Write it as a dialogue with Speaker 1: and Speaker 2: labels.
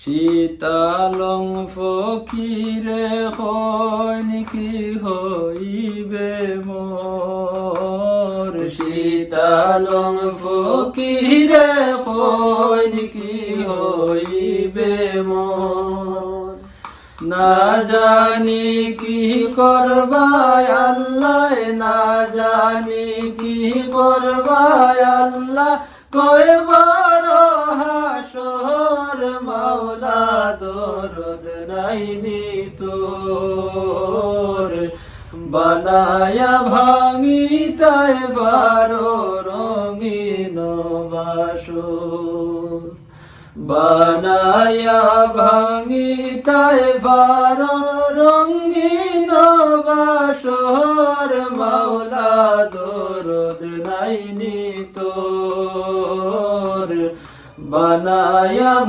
Speaker 1: শীতালং ফকিরে হইন কি হইবে মোর শীতালং ফকিরে হইন কি হইবে মোর না জানি কি করবায় আল্লাহ না জানি কি করবায় আল্লাহ কয়বার হাসর মাওলা দরদ নাইনি তোর বানায়া ভাঙি তাই বারো রঙিন বাসর বানায়া ভাঙি তাই বারো রঙিন বাসর মাওলা দরদ নাইনি তোর বানায়া